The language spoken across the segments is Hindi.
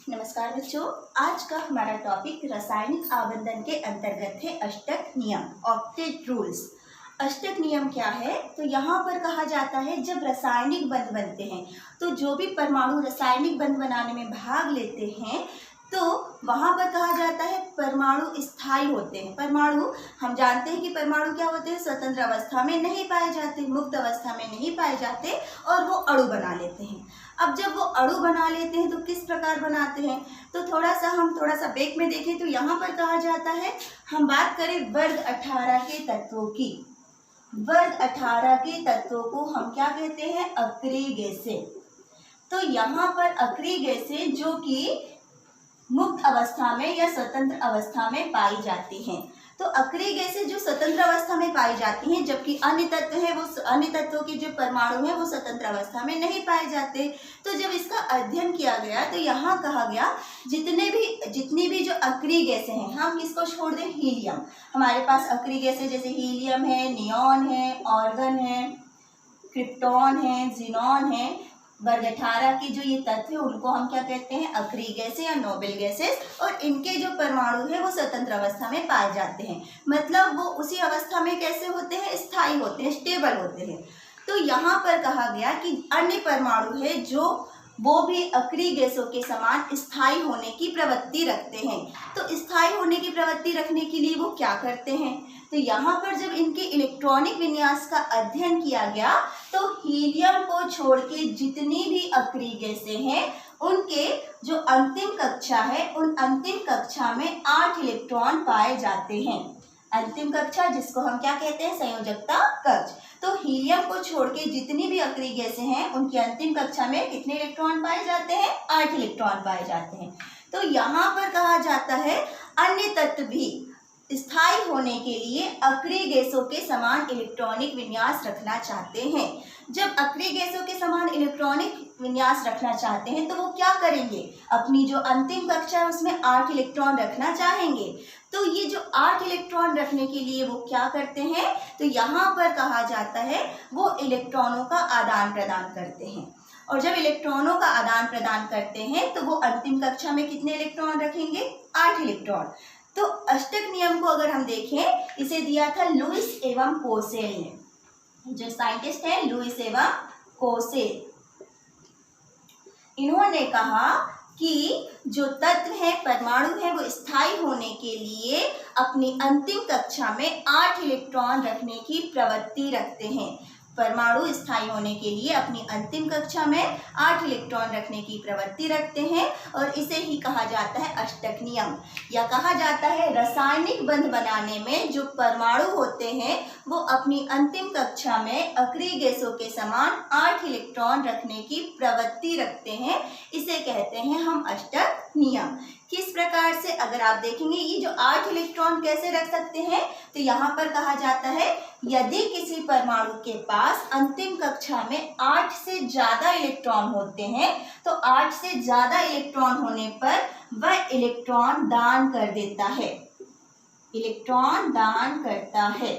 नमस्कार बच्चों, आज का हमारा टॉपिक रासायनिक आबंधन के अंतर्गत है अष्टक नियम, ऑक्टेट रूल्स। अष्टक नियम क्या है? तो यहाँ पर कहा जाता है जब रासायनिक बंध बनते हैं तो जो भी परमाणु रासायनिक बंध बनाने में भाग लेते हैं तो वहाँ पर कहा जाता है परमाणु स्थायी होते हैं। परमाणु हम जानते हैं कि परमाणु क्या होते हैं, स्वतंत्र अवस्था में नहीं पाए जाते, मुक्त अवस्था में नहीं पाए जाते और वो अणु बना लेते हैं। अब जब वो अणु बना लेते हैं तो किस प्रकार बनाते हैं, तो थोड़ा सा ब्रेक में देखें तो यहाँ पर कहा जाता है, हम बात करें वर्ग 18 के तत्वों की। वर्ग 18 के तत्वों को हम क्या कहते हैं? अक्रिय गैसें। तो यहाँ पर अक्रिय गैसें जो कि मुक्त अवस्था में या स्वतंत्र अवस्था में पाई जाती हैं। तो अक्रिय गैसें जो स्वतंत्र अवस्था में पाई जाती हैं, जबकि अन्य तत्व है वो अन्य तत्वों के जो परमाणु हैं वो स्वतंत्र अवस्था में नहीं पाए जाते। तो जब इसका अध्ययन किया गया तो यहाँ कहा गया जितनी भी जो अक्रिय गैसें हैं, हम किसको छोड़ दें? हीलियम। हमारे पास अक्रिय गैसें जैसे हीलियम है, नियॉन है, ऑर्गन है, क्रिप्टॉन है, जीनॉन है। वर्ग 18 के जो ये तत्व है उनको हम क्या कहते हैं? अक्रिय गैसें या नोबेल गैसेस। और इनके जो परमाणु है वो स्वतंत्र अवस्था में पाए जाते हैं, मतलब वो उसी अवस्था में कैसे होते हैं? स्थायी होते हैं, स्टेबल होते हैं। तो यहाँ पर कहा गया कि अन्य परमाणु है जो वो भी अक्रिय गैसों के समान स्थायी होने की प्रवृत्ति रखते हैं। तो स्थायी होने की प्रवृत्ति रखने के लिए वो क्या करते हैं? तो यहाँ पर जब इनके इलेक्ट्रॉनिक विन्यास का अध्ययन किया गया तो हीलियम को छोड़ के जितनी भी अक्रिय गैसें हैं उनके जो अंतिम कक्षा है, उन अंतिम कक्षा में 8 इलेक्ट्रॉन पाए जाते हैं। अंतिम कक्षा जिसको हम क्या कहते हैं? संयोजकता कक्ष। तो हीलियम को छोड़ के जितनी भी अक्रिय गैसें हैं उनकी अंतिम कक्षा में कितने इलेक्ट्रॉन पाए जाते हैं? 8 इलेक्ट्रॉन पाए जाते हैं। तो यहाँ पर कहा जाता है अन्य तत्व भी स्थायी होने के लिए अक्रिय गैसों के समान इलेक्ट्रॉनिक विन्यास रखना चाहते हैं। जब अक्रिय गैसों के समान इलेक्ट्रॉनिक विन्यास रखना चाहते हैं तो वो क्या करेंगे? अपनी जो अंतिम कक्षा है उसमें 8 इलेक्ट्रॉन रखना चाहेंगे। तो ये जो 8 इलेक्ट्रॉन रखने के लिए वो क्या करते हैं? तो यहाँ पर कहा जाता है वो इलेक्ट्रॉनों का आदान प्रदान करते हैं। और जब इलेक्ट्रॉनों का आदान प्रदान करते हैं तो वो अंतिम कक्षा में कितने इलेक्ट्रॉन रखेंगे? 8 इलेक्ट्रॉन। तो अष्टक नियम को अगर हम देखें, इसे दिया था लुईस एवं कोसेल ने। जो साइंटिस्ट है लुईस एवं कोसेल, इन्होंने कहा कि जो तत्व है, परमाणु है, वो स्थायी होने के लिए अपनी अंतिम कक्षा में 8 इलेक्ट्रॉन रखने की प्रवृत्ति रखते हैं। परमाणु स्थायी होने के लिए अपनी अंतिम कक्षा में 8 इलेक्ट्रॉन रखने की प्रवृत्ति रखते हैं और इसे ही कहा जाता है अष्टक नियम। या कहा जाता है रासायनिक बंध बनाने में जो परमाणु होते हैं वो अपनी अंतिम कक्षा में अक्रिय गैसों के समान 8 इलेक्ट्रॉन रखने की प्रवृत्ति रखते हैं। इसे कहते हैं हम अष्टक नियम। किस प्रकार से अगर आप देखेंगे ये जो 8 इलेक्ट्रॉन कैसे रख सकते हैं, तो यहाँ पर कहा जाता है यदि किसी परमाणु के पास अंतिम कक्षा में 8 से ज्यादा इलेक्ट्रॉन होते हैं तो 8 से ज्यादा इलेक्ट्रॉन होने पर वह इलेक्ट्रॉन दान कर देता है। इलेक्ट्रॉन दान करता है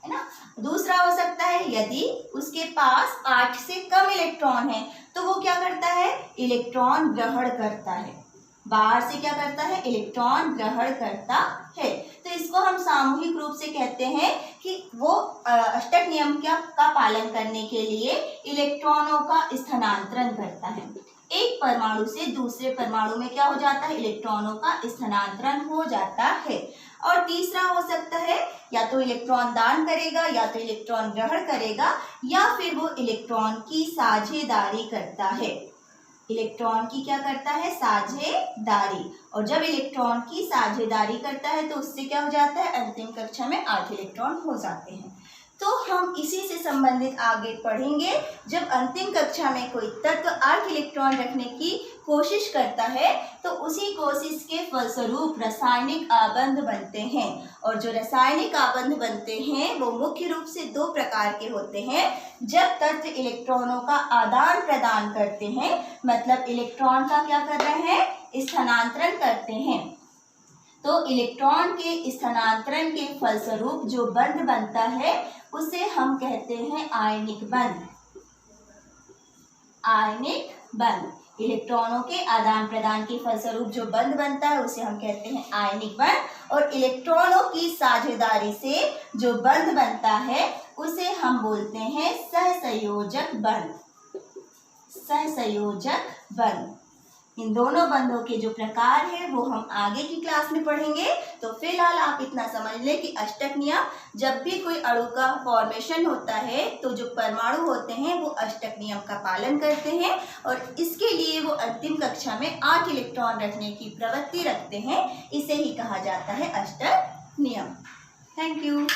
ना। दूसरा हो सकता है यदि उसके पास 8 से कम इलेक्ट्रॉन है तो वो क्या करता है? इलेक्ट्रॉन ग्रहण करता है। बाहर से क्या करता है? इलेक्ट्रॉन ग्रहण करता है। तो इसको हम सामूहिक रूप से कहते हैं कि वो अष्टक नियम का पालन करने के लिए इलेक्ट्रॉनों का स्थानांतरण करता है। एक परमाणु से दूसरे परमाणु में क्या हो जाता है? इलेक्ट्रॉनों का स्थानांतरण हो जाता है। और तीसरा हो सकता है या तो इलेक्ट्रॉन दान करेगा या तो इलेक्ट्रॉन ग्रहण करेगा या फिर वो इलेक्ट्रॉन की साझेदारी करता है। इलेक्ट्रॉन की क्या करता है? साझेदारी। और जब इलेक्ट्रॉन की साझेदारी करता है तो उससे क्या हो जाता है? अंतिम कक्षा में 8 इलेक्ट्रॉन हो जाते हैं। तो हम इसी से संबंधित आगे पढ़ेंगे। जब अंतिम कक्षा में कोई तत्व 8 इलेक्ट्रॉन रखने की कोशिश करता है तो उसी कोशिश के फलस्वरूप रासायनिक आबंध बनते हैं। और जो रासायनिक आबंध बनते हैं वो मुख्य रूप से 2 प्रकार के होते हैं। जब तत्व इलेक्ट्रॉनों का आदान प्रदान करते हैं, मतलब इलेक्ट्रॉन का क्या कर रहे हैं? स्थानांतरण करते हैं। तो इलेक्ट्रॉन के स्थानांतरण के फलस्वरूप जो बंध बनता है उसे हम कहते हैं आयनिक बंध। आयनिक बंध। इलेक्ट्रॉनों के आदान प्रदान के फलस्वरूप जो बंध बनता है उसे हम कहते हैं आयनिक बंध, और इलेक्ट्रॉनों की साझेदारी से जो बंध बनता है उसे हम बोलते हैं सहसंयोजक बंध। सहसंयोजक बंध। इन दोनों बंधों के जो प्रकार है वो हम आगे की क्लास में पढ़ेंगे। तो फिलहाल आप इतना समझ लें कि अष्टक नियम, जब भी कोई अणु का फॉर्मेशन होता है तो जो परमाणु होते हैं वो अष्टक नियम का पालन करते हैं, और इसके लिए वो अंतिम कक्षा में 8 इलेक्ट्रॉन रखने की प्रवृत्ति रखते हैं। इसे ही कहा जाता है अष्टक नियम। Thank you.